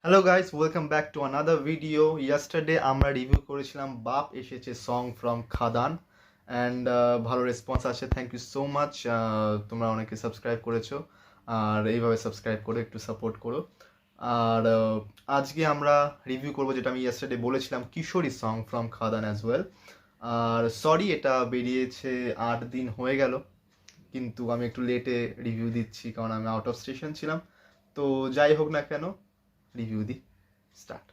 Hello guys, welcome back to another video. Yesterday আমরা review করেছিলাম বাপ এসেছে সং ফ্রম খাদান অ্যান্ড ভালো রেসপন্স আছে। Thank you so much. তোমরা অনেকে সাবস্ক্রাইব করেছো, আর এইভাবে সাবস্ক্রাইব করে একটু সাপোর্ট করো। আর আজকে আমরা রিভিউ করবো, যেটা আমি ইয়েস্টারডে বলেছিলাম, Kishori song from Khadaan as well. আর সরি, এটা বেরিয়েছে 8 দিন হয়ে গেল, কিন্তু আমি একটু লেটে রিভিউ দিচ্ছি কারণ আমি আউট অফ স্টেশন ছিলাম। তো যাই হোক না কেন, রিভিউ দিই, স্টার্ট।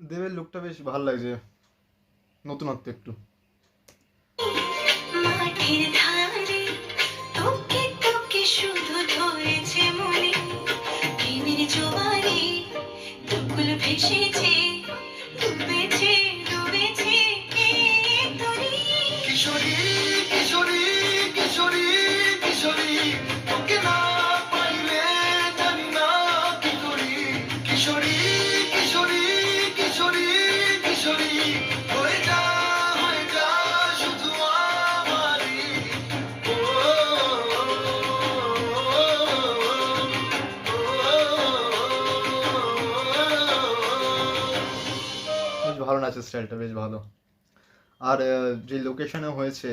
দেবের লুকটা বেশ ভালো লাগছে, নতুনত্ব একটু। মাঠের ধারে তোকে তোকে শুধু ধরেছে মনে, প্রেমের জোয়ারে দুকুল ভেসেছে, ডুবেছে ডুবেছে তোরে। কিশোরী কিশোরী কিশোরী কিশোরী, তোকে না পাইলে জানি না কি করি। কিশোরী কিশোরী কিশোরী কিশোরী, হয়ে যা শুধু আমারই। বেশ ভালো নাচের স্টাইলটা, বেশ ভালো। আর যে লোকেশনে হয়েছে,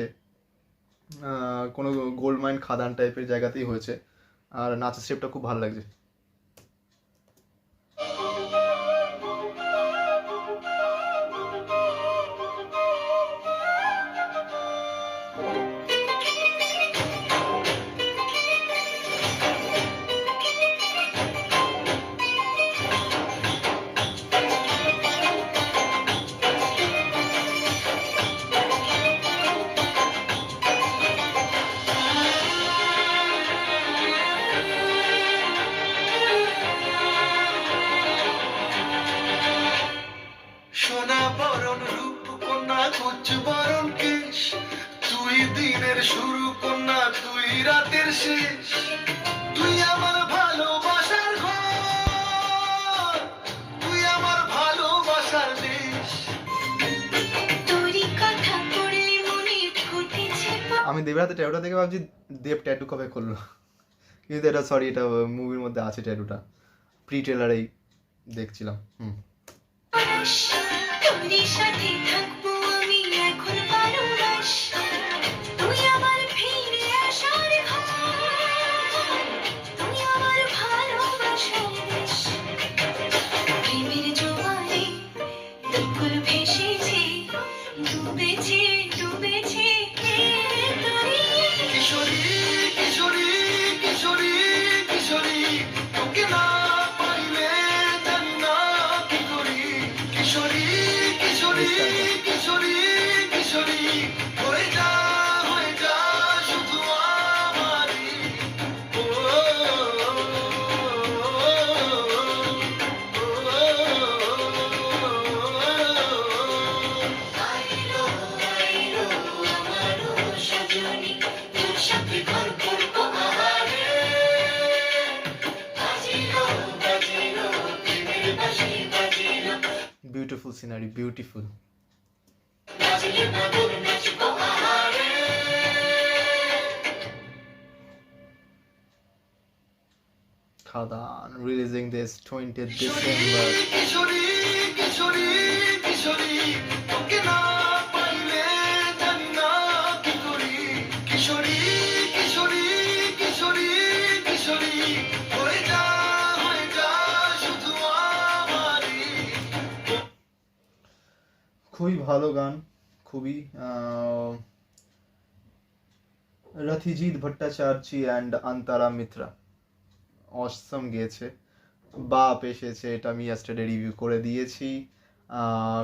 কোনো গোল্ড মাইন খাদান টাইপের জায়গাতেই হয়েছে, আর নাচের স্টেপটা খুব ভালো লাগছে। সোনা বরণ রূপ কন্যা কুচ বরণ কেশ, তুই দিনের শুরু কন্যা তুই রাতের শেষ। তুই আমার ভালোবাসার ঘর, তুই আমার ভালোবাসার দেশ। তোরই কথা পড়লে মনে ফুটেছে। আমি দেবের হাতে ট্যাটুটা দেখে ভাবছি দেব ট্যাটু কবে করলো, কিন্তু এটা সরি, এটা মুভির মধ্যে আছে ট্যাটুটা, প্রি ট্রেলারেই দেখছিলাম। তোরই সাথে থাকবো আমি এখন পারোরাস, তুই আমার ফিরে আসার ঘর, তুই আমার ভালোবাসার দেশ। প্রেমের জোয়ারে দুকুল ভেসেছে, ডুবেছে ডুবেছে তোরে। কিশোরী কিশোরী কিশোরী কিশোরী, তোকে না পাইলে জানি না কি করি। কিশোরী কিশোরী কিশোরী কিশোরী, হয়ে যা শুধু আমারই। Beautiful scenery, beautiful. Khadan releasing this 20th December. খুবই ভালো গান, খুবই। রথিজিৎ ভট্টাচার্য অ্যান্ড অন্তরা মিত্রা অসম গেয়েছে। বাপ এসেছে, এটা আমি ইয়াস্টারডে রিভিউ করে দিয়েছি।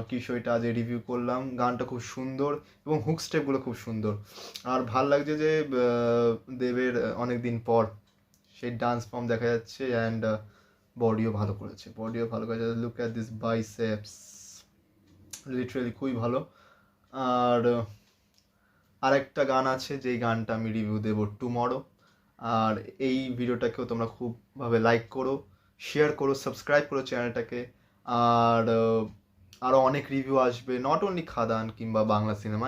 কিশোরটা আজ রিভিউ করলাম। গানটা খুব সুন্দর এবং হুক স্টেপগুলো খুব সুন্দর। আর ভাল লাগছে যে দেবের অনেক দিন পর সেই ডান্স ফর্ম দেখা যাচ্ছে, অ্যান্ড বডিও ভালো করেছে, look at this biceps, literally খুবই ভালো। আর আরেকটা গান আছে যেই গানটা আমি রিভিউ দেবো টুমরো। আর এই ভিডিওটাকেও তোমরা খুবভাবে লাইক করো, শেয়ার করো, সাবস্ক্রাইব করো চ্যানেলটাকে। আর আরও অনেক রিভিউ আসবে, নট অনলি খাদান কিংবা বাংলা সিনেমা,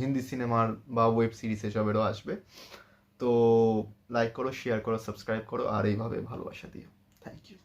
হিন্দি সিনেমার বা ওয়েব সিরিজ এসবেরও আসবে। তো লাইক করো, শেয়ার করো, সাবস্ক্রাইব করো, আর এইভাবে ভালোবাসা দিও। Thank you.